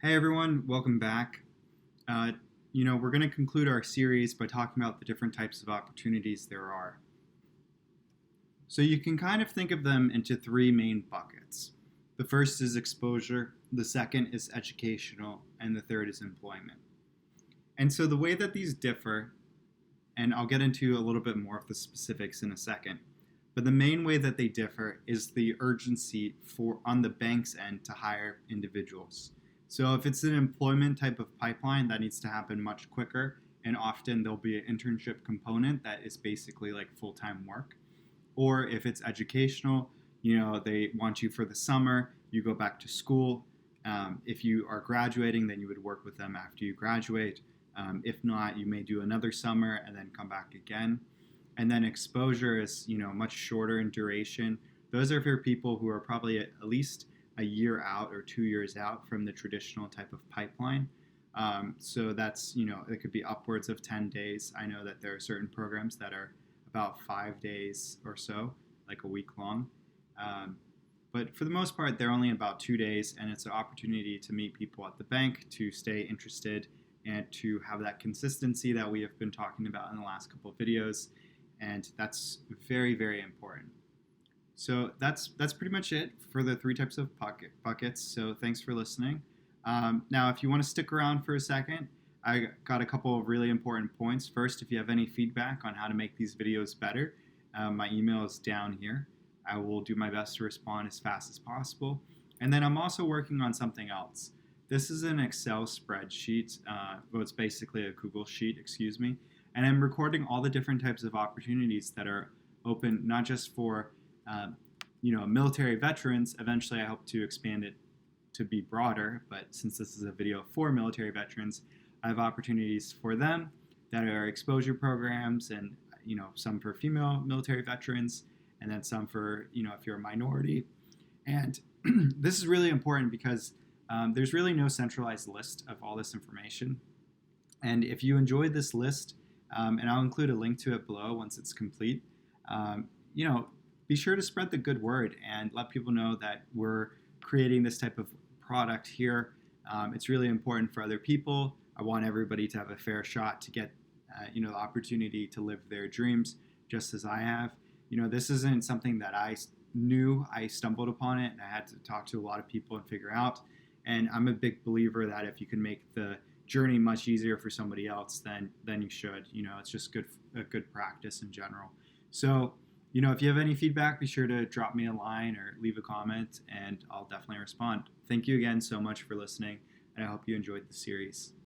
Hey everyone, welcome back. Uh, we're going to conclude our series by talking about the different types of opportunities there are. So you can kind of think of them into three main buckets. The first is exposure, the second is educational, and the third is employment. And so the way that these differ, and I'll get into a little bit more of the specifics in a second, but the main way that they differ is the urgency on the bank's end to hire individuals. So if it's an employment type of pipeline, that needs to happen much quicker, and often there'll be an internship component that is basically like full-time work. Or if it's educational, they want you for the summer, you go back to school. If you are graduating, then you would work with them after you graduate. If not, you may do another summer and then come back again. And then exposure is, much shorter in duration. Those are for people who are probably at least a year out or 2 years out from the traditional type of pipeline. So that's, it could be upwards of 10 days. I know that there are certain programs that are about 5 days or so, like a week long. But for the most part, they're only about 2 days, and it's an opportunity to meet people at the bank, to stay interested, and to have that consistency that we have been talking about in the last couple of videos. And that's very, very important. So that's pretty much it for the three types of buckets. So thanks for listening. Now, if you want to stick around for a second, I got a couple of really important points. First, if you have any feedback on how to make these videos better, my email is down here. I will do my best to respond as fast as possible. And then I'm also working on something else. This is an Excel spreadsheet. Well, it's basically a Google sheet, excuse me. And I'm recording all the different types of opportunities that are open, not just for military veterans. Eventually, I hope to expand it to be broader. But since this is a video for military veterans, I have opportunities for them that are exposure programs, and some for female military veterans, and then some for if you're a minority. And this is really important because there's really no centralized list of all this information. And if you enjoyed this list, and I'll include a link to it below once it's complete, be sure to spread the good word and let people know that we're creating this type of product here. It's really important for other people. I want everybody to have a fair shot to get the opportunity to live their dreams just as I have. This isn't something that I knew. I stumbled upon it, and I had to talk to a lot of people and figure out. And I'm a big believer that if you can make the journey much easier for somebody else, then you should. It's just a good practice in general. So, if you have any feedback, be sure to drop me a line or leave a comment, and I'll definitely respond. Thank you again so much for listening, and I hope you enjoyed the series.